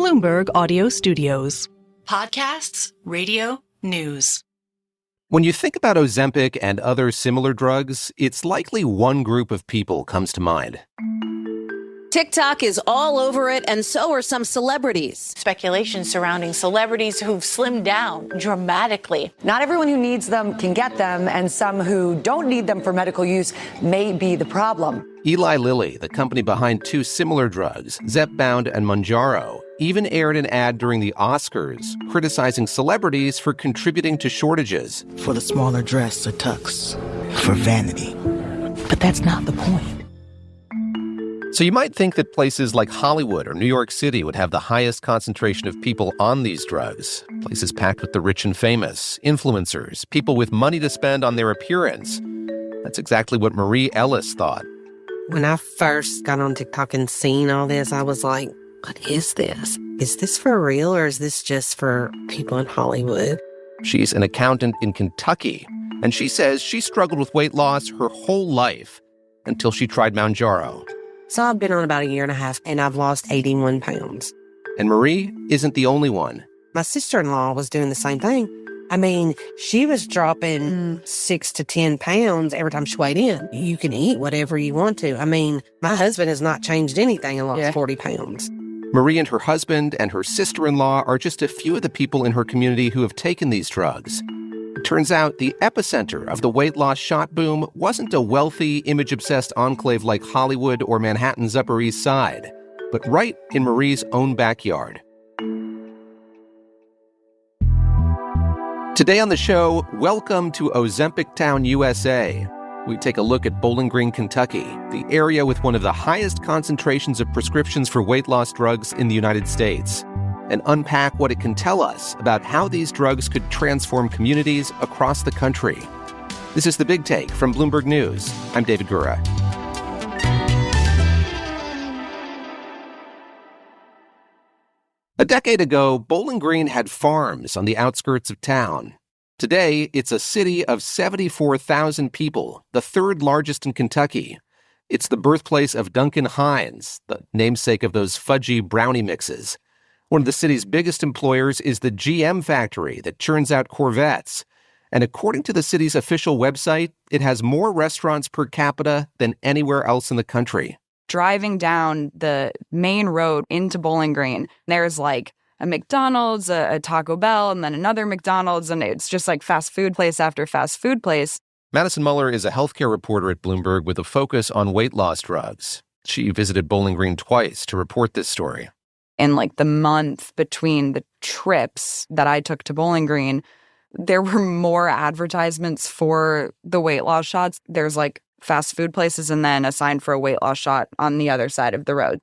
Bloomberg Audio Studios. Podcasts, radio, news. When you think about Ozempic and other similar drugs, it's likely one group of people comes to mind. TikTok is all over it, and so are some celebrities. Speculation surrounding celebrities who've slimmed down dramatically. Not everyone who needs them can get them, and some who don't need them for medical use may be the problem. Eli Lilly, the company behind two similar drugs, Zepbound and Mounjaro, even aired an ad during the Oscars criticizing celebrities for contributing to shortages. For the smaller dress or tux, for vanity. But that's not the point. So you might think that places like Hollywood or New York City would have the highest concentration of people on these drugs. Places packed with the rich and famous, influencers, people with money to spend on their appearance. That's exactly what Marie Ellis thought. When I first got on TikTok and seen all this, I was like, what is this? Is this for real or is this just for people in Hollywood? She's an accountant in Kentucky, and she says she struggled with weight loss her whole life until she tried Mounjaro. So I've been on about a year and a half, and I've lost 81 pounds. And Marie isn't the only one. My sister-in-law was doing the same thing. I mean, she was dropping 6 to 10 pounds every time she weighed in. You can eat whatever you want to. I mean, my husband has not changed anything and lost 40 pounds. Marie and her husband and her sister-in-law are just a few of the people in her community who have taken these drugs. It turns out the epicenter of the weight loss shot boom wasn't a wealthy, image-obsessed enclave like Hollywood or Manhattan's Upper East Side, but right in Marie's own backyard. Today on the show, welcome to Ozempictown, USA. We take a look at Bowling Green, Kentucky, the area with one of the highest concentrations of prescriptions for weight loss drugs in the United States, and unpack what it can tell us about how these drugs could transform communities across the country. This is The Big Take from Bloomberg News. I'm David Gura. A decade ago, Bowling Green had farms on the outskirts of town. Today, it's a city of 74,000 people, the third largest in Kentucky. It's the birthplace of Duncan Hines, the namesake of those fudgy brownie mixes. One of the city's biggest employers is the GM factory that churns out Corvettes. And according to the city's official website, it has more restaurants per capita than anywhere else in the country. Driving down the main road into Bowling Green, there's like a McDonald's, a Taco Bell, and then another McDonald's, and it's just like fast food place after fast food place. Madison Muller is a healthcare reporter at Bloomberg with a focus on weight loss drugs. She visited Bowling Green twice to report this story. In like the month between the trips that I took to Bowling Green, there were more advertisements for the weight loss shots. There's like fast food places and then a sign for a weight loss shot on the other side of the road.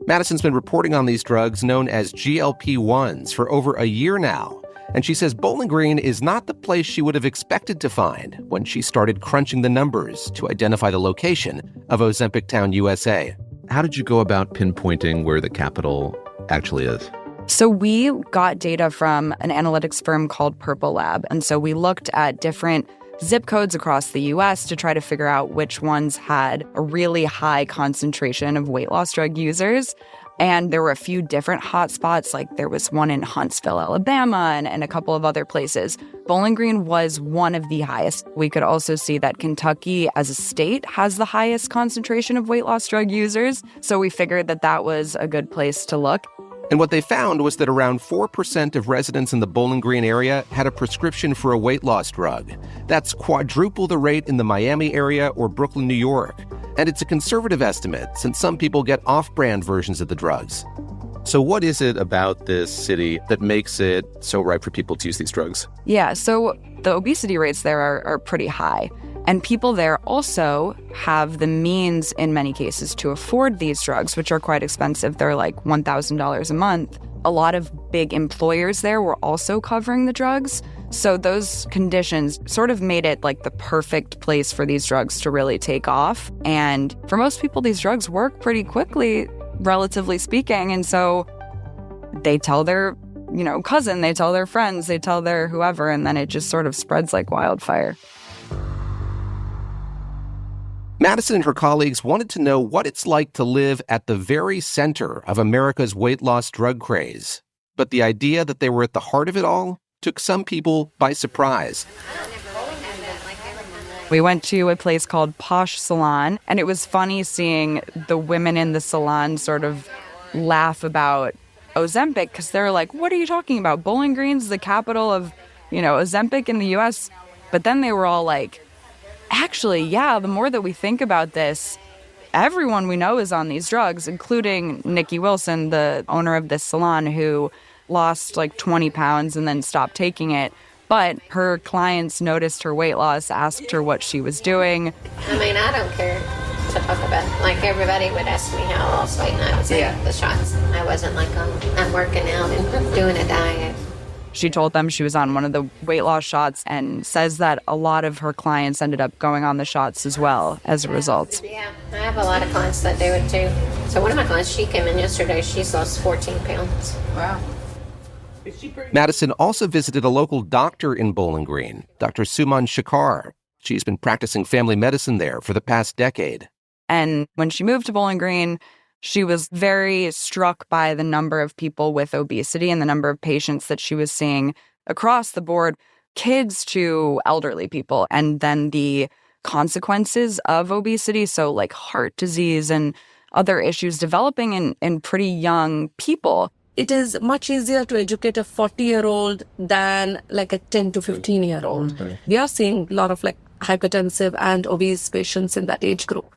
Madison's been reporting on these drugs known as GLP-1s for over a year now, and she says Bowling Green is not the place she would have expected to find when she started crunching the numbers to identify the location of Ozempictown, USA. How did you go about pinpointing where the capital actually is? So we got data from an analytics firm called Purple Lab, and so we looked at different zip codes across the U.S. to try to figure out which ones had a really high concentration of weight loss drug users. And there were a few different hotspots, like there was one in Huntsville, Alabama, and a couple of other places. Bowling Green was one of the highest. We could also see that Kentucky, as a state, has the highest concentration of weight loss drug users. So we figured that that was a good place to look. And what they found was that around 4% of residents in the Bowling Green area had a prescription for a weight loss drug. That's quadruple the rate in the Miami area or Brooklyn, New York. And it's a conservative estimate, since some people get off-brand versions of the drugs. So what is it about this city that makes it so ripe for people to use these drugs? Yeah, so the obesity rates there are pretty high. And people there also have the means, in many cases, to afford these drugs, which are quite expensive. They're like $1,000 a month. A lot of big employers there were also covering the drugs. So those conditions sort of made it like the perfect place for these drugs to really take off. And for most people, these drugs work pretty quickly, relatively speaking. And so they tell their, cousin, they tell their friends, they tell their whoever, and then it just sort of spreads like wildfire. Madison and her colleagues wanted to know what it's like to live at the very center of America's weight loss drug craze. But the idea that they were at the heart of it all took some people by surprise. We went to a place called Posh Salon, and it was funny seeing the women in the salon sort of laugh about Ozempic, because they're like, what are you talking about? Bowling Green's the capital of, Ozempic in the U.S. But then they were all like, actually, yeah, the more that we think about this, everyone we know is on these drugs, including Nikki Wilson, the owner of this salon, who lost like 20 pounds and then stopped taking it. But her clients noticed her weight loss, asked her what she was doing. I mean, I don't care to talk about it. Like, everybody would ask me how I lost weight, and I would say the shots. I wasn't like, I'm working out and doing a diet. She told them she was on one of the weight loss shots and says that a lot of her clients ended up going on the shots as well as a result. Yeah, I have a lot of clients that do it too. So one of my clients, she came in yesterday, she's lost 14 pounds. Wow. Madison also visited a local doctor in Bowling Green, Dr. Suman Shakar. She's been practicing family medicine there for the past decade. And when she moved to Bowling Green, she was very struck by the number of people with obesity and the number of patients that she was seeing across the board, kids to elderly people, and then the consequences of obesity, so like heart disease and other issues developing in pretty young people. It is much easier to educate a 40-year-old than like a 10 to 15-year-old. We are seeing a lot of like hypertensive and obese patients in that age group.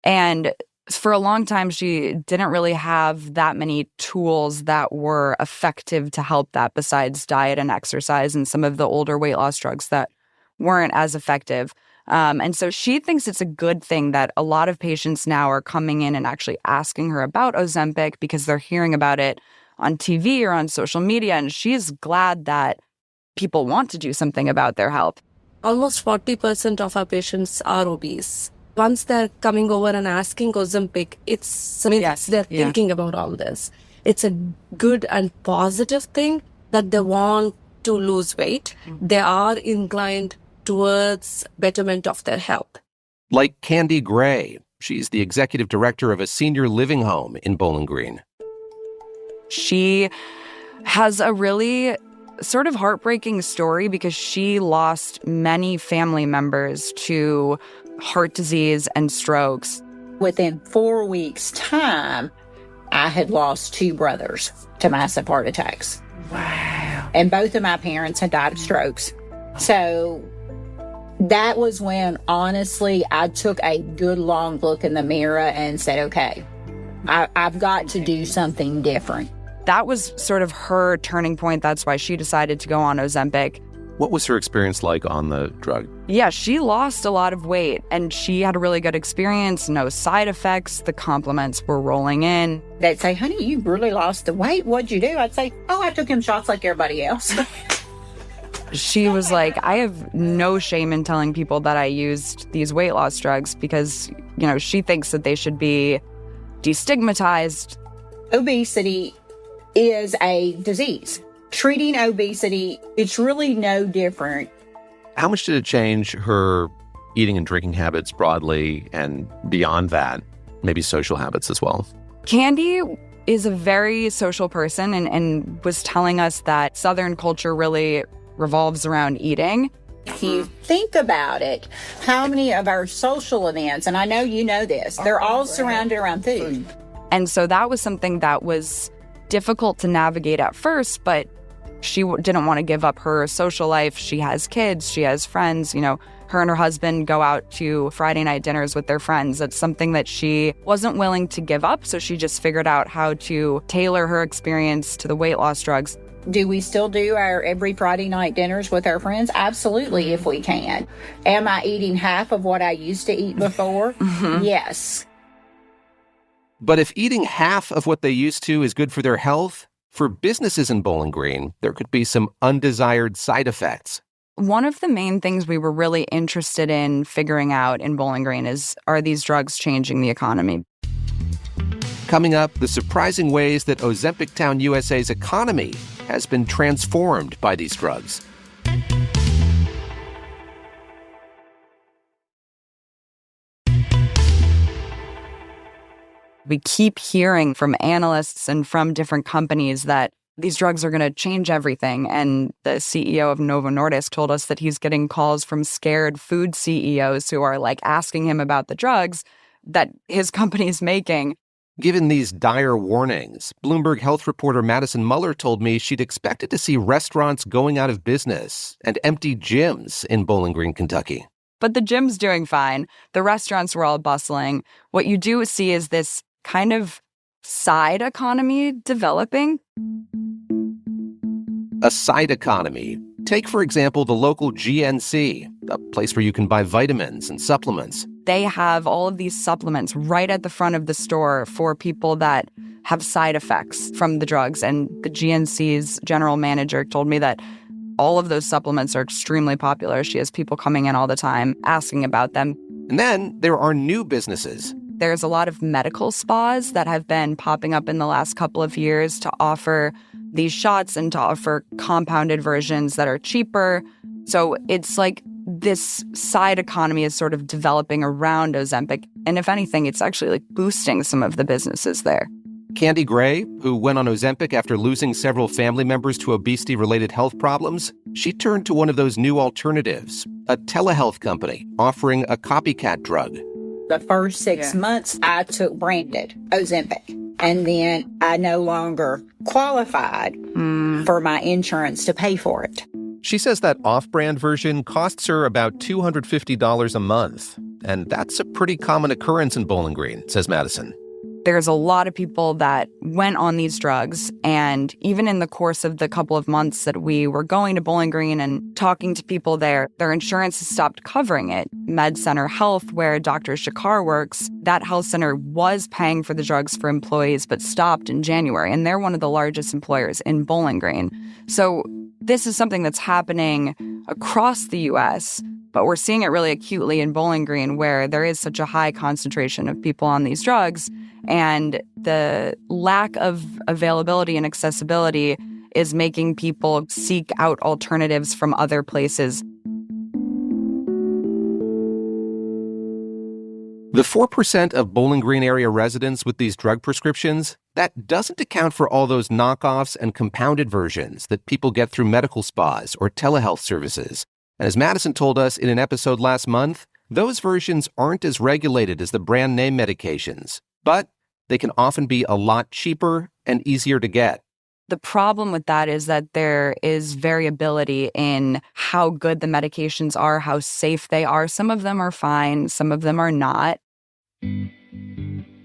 And for a long time, she didn't really have that many tools that were effective to help that besides diet and exercise and some of the older weight loss drugs that weren't as effective. And so she thinks it's a good thing that a lot of patients now are coming in and actually asking her about Ozempic because they're hearing about it on TV or on social media. And she's glad that people want to do something about their health. Almost 40% of our patients are obese. Once they're coming over and asking Ozempic, they're thinking about all this. It's a good and positive thing that they want to lose weight. They are inclined towards betterment of their health. Like Candy Gray. She's the executive director of a senior living home in Bowling Green. She has a really sort of heartbreaking story because she lost many family members to heart disease and strokes. Within 4 weeks' time, I had lost 2 brothers to massive heart attacks. Wow. And both of my parents had died of strokes. So that was when, honestly, I took a good long look in the mirror and said, okay, I've got to do something different. That was sort of her turning point. That's why she decided to go on Ozempic. What was her experience like on the drug? Yeah, she lost a lot of weight, and she had a really good experience, no side effects. The compliments were rolling in. They'd say, honey, you really lost the weight. What'd you do? I'd say, I took him shots like everybody else. She was like, I have no shame in telling people that I used these weight loss drugs because, she thinks that they should be destigmatized. Obesity is a disease. Treating obesity, it's really no different. How much did it change her eating and drinking habits broadly and beyond that, maybe social habits as well? Candy is a very social person and was telling us that Southern culture really revolves around eating. If you think about it, how many of our social events, and I know you know this, they're all surrounded around food. And so that was something that was difficult to navigate at first, but she didn't want to give up her social life. She has kids, she has friends, her and her husband go out to Friday night dinners with their friends. That's something that she wasn't willing to give up, so she just figured out how to tailor her experience to the weight loss drugs. Do we still do our every Friday night dinners with our friends? Absolutely, if we can. Am I eating half of what I used to eat before? Mm-hmm. Yes. But if eating half of what they used to is good for their health, for businesses in Bowling Green, there could be some undesired side effects. One of the main things we were really interested in figuring out in Bowling Green is, are these drugs changing the economy? Coming up, the surprising ways that Ozempictown, USA's economy has been transformed by these drugs. We keep hearing from analysts and from different companies that these drugs are going to change everything. And the CEO of Novo Nordisk told us that he's getting calls from scared food CEOs who are like asking him about the drugs that his company is making. Given these dire warnings, Bloomberg health reporter Madison Muller told me she'd expected to see restaurants going out of business and empty gyms in Bowling Green, Kentucky. But the gym's doing fine. The restaurants were all bustling. What you do see is this kind of side economy developing. A side economy. Take, for example, the local GNC, a place where you can buy vitamins and supplements. They have all of these supplements right at the front of the store for people that have side effects from the drugs. And the GNC's general manager told me that all of those supplements are extremely popular. She has people coming in all the time asking about them. And then there are new businesses. There's a lot of medical spas that have been popping up in the last couple of years to offer these shots and to offer compounded versions that are cheaper. So it's like this side economy is sort of developing around Ozempic. And if anything, it's actually like boosting some of the businesses there. Candy Gray, who went on Ozempic after losing several family members to obesity-related health problems, she turned to one of those new alternatives, a telehealth company offering a copycat drug. The first 6 months, I took branded Ozempic. And then I no longer qualified for my insurance to pay for it. She says that off-brand version costs her about $250 a month. And that's a pretty common occurrence in Bowling Green, says Madison. There's a lot of people that went on these drugs, and even in the course of the couple of months that we were going to Bowling Green and talking to people there, their insurance has stopped covering it. Med Center Health, where Dr. Shakar works, that health center was paying for the drugs for employees but stopped in January, and they're one of the largest employers in Bowling Green. So this is something that's happening across the U.S., but we're seeing it really acutely in Bowling Green, where there is such a high concentration of people on these drugs. And the lack of availability and accessibility is making people seek out alternatives from other places. The 4% of Bowling Green area residents with these drug prescriptions, that doesn't account for all those knockoffs and compounded versions that people get through medical spas or telehealth services. And as Madison told us in an episode last month, those versions aren't as regulated as the brand name medications, but they can often be a lot cheaper and easier to get. The problem with that is that there is variability in how good the medications are, how safe they are. Some of them are fine, some of them are not.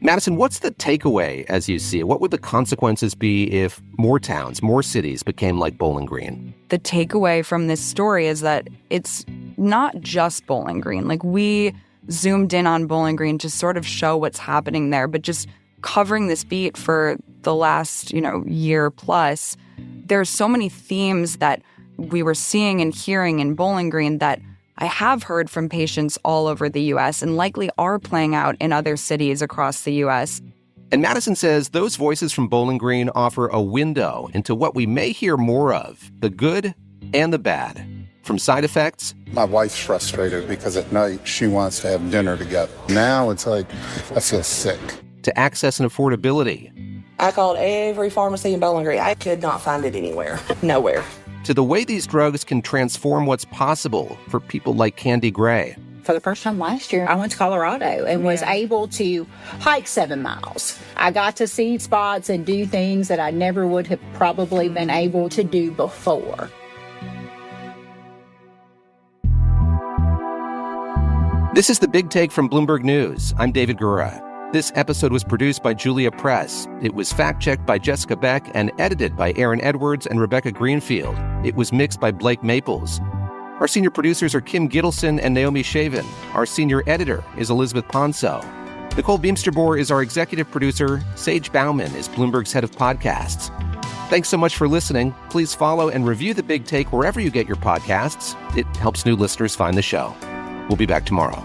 Madison, what's the takeaway as you see it? What would the consequences be if more towns, more cities became like Bowling Green? The takeaway from this story is that it's not just Bowling Green. Like, we zoomed in on Bowling Green to sort of show what's happening there, but just covering this beat for the last, year plus, there's so many themes that we were seeing and hearing in Bowling Green that I have heard from patients all over the U.S. and likely are playing out in other cities across the U.S. And Madison says those voices from Bowling Green offer a window into what we may hear more of, the good and the bad. From side effects. My wife's frustrated because at night she wants to have dinner together. Now it's like, I feel sick. To access and affordability. I called every pharmacy in Bowling Green. I could not find it anywhere. Nowhere. To the way these drugs can transform what's possible for people like Candy Gray. For the first time last year, I went to Colorado and was able to hike 7 miles. I got to see spots and do things that I never would have probably been able to do before. This is The Big Take from Bloomberg News. I'm David Gura. This episode was produced by Julia Press. It was fact-checked by Jessica Beck and edited by Aaron Edwards and Rebecca Greenfield. It was mixed by Blake Maples. Our senior producers are Kim Gittleson and Naomi Shavin. Our senior editor is Elizabeth Ponso. Nicole Beamsterboer is our executive producer. Sage Bauman is Bloomberg's head of podcasts. Thanks so much for listening. Please follow and review The Big Take wherever you get your podcasts. It helps new listeners find the show. We'll be back tomorrow.